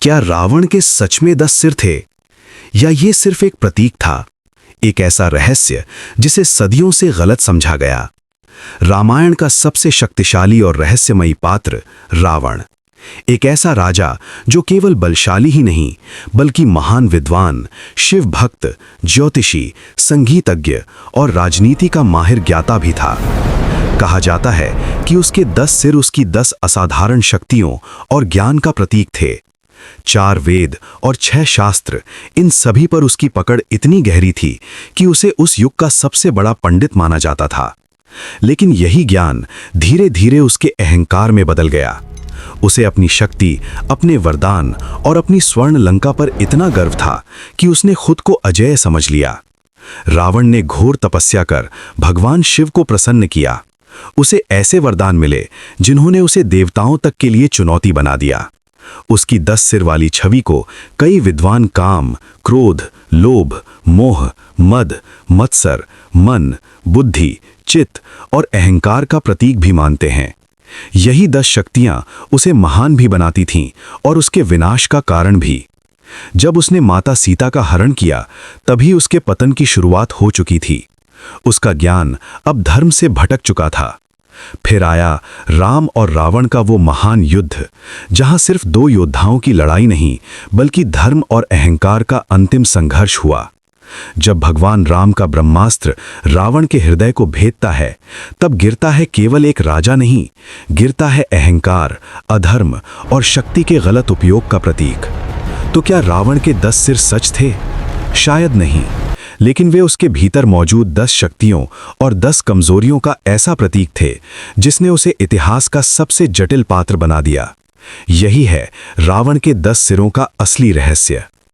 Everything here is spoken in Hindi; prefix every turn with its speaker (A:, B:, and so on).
A: क्या रावण के सच में 10 सिर थे, या ये सिर्फ एक प्रतीक था, एक ऐसा रहस्य जिसे सदियों से गलत समझा गया। रामायण का सबसे शक्तिशाली और रहस्यमयी पात्र रावण, एक ऐसा राजा जो केवल बलशाली ही नहीं बल्कि महान विद्वान, शिव भक्त, ज्योतिषी, संगीतज्ञ और राजनीति का माहिर ज्ञाता भी था। कहा जाता है कि उसके 10 सिर उसकी 10 असाधारण शक्तियों और ज्ञान का प्रतीक थे। 4 वेद और 6 शास्त्र, इन सभी पर उसकी पकड़ इतनी गहरी थी कि उसे उस युग का सबसे बड़ा पंडित माना जाता था। लेकिन यही ज्ञान धीरे धीरे उसके अहंकार में बदल गया। उसे अपनी शक्ति, अपने वरदान और अपनी स्वर्ण लंका पर इतना गर्व था कि उसने खुद को अजेय समझ लिया। रावण ने घोर तपस्या कर भगवान शिव को प्रसन्न किया। उसे ऐसे वरदान मिले जिन्होंने उसे देवताओं तक के लिए चुनौती बना दिया। उसकी 10 सिर वाली छवि को कई विद्वान काम, क्रोध, लोभ, मोह, मद, मत्सर, मन, बुद्धि, चित्त और अहंकार का प्रतीक भी मानते हैं। यही 10 शक्तियां उसे महान भी बनाती थीं और उसके विनाश का कारण भी। जब उसने माता सीता का हरण किया, तभी उसके पतन की शुरुआत हो चुकी थी। उसका ज्ञान अब धर्म से भटक चुका था। फिर आया राम और रावण का वो महान युद्ध, जहां सिर्फ 2 योद्धाओं की लड़ाई नहीं बल्कि धर्म और अहंकार का अंतिम संघर्ष हुआ। जब भगवान राम का ब्रह्मास्त्र रावण के हृदय को भेदता है, तब गिरता है केवल एक राजा नहीं, गिरता है अहंकार, अधर्म और शक्ति के गलत उपयोग का प्रतीक। तो क्या रावण के 10 सिर सच थे? शायद नहीं, लेकिन वे उसके भीतर मौजूद 10 शक्तियों और 10 कमजोरियों का ऐसा प्रतीक थे जिसने उसे इतिहास का सबसे जटिल पात्र बना दिया। यही है रावण के 10 सिरों का असली रहस्य।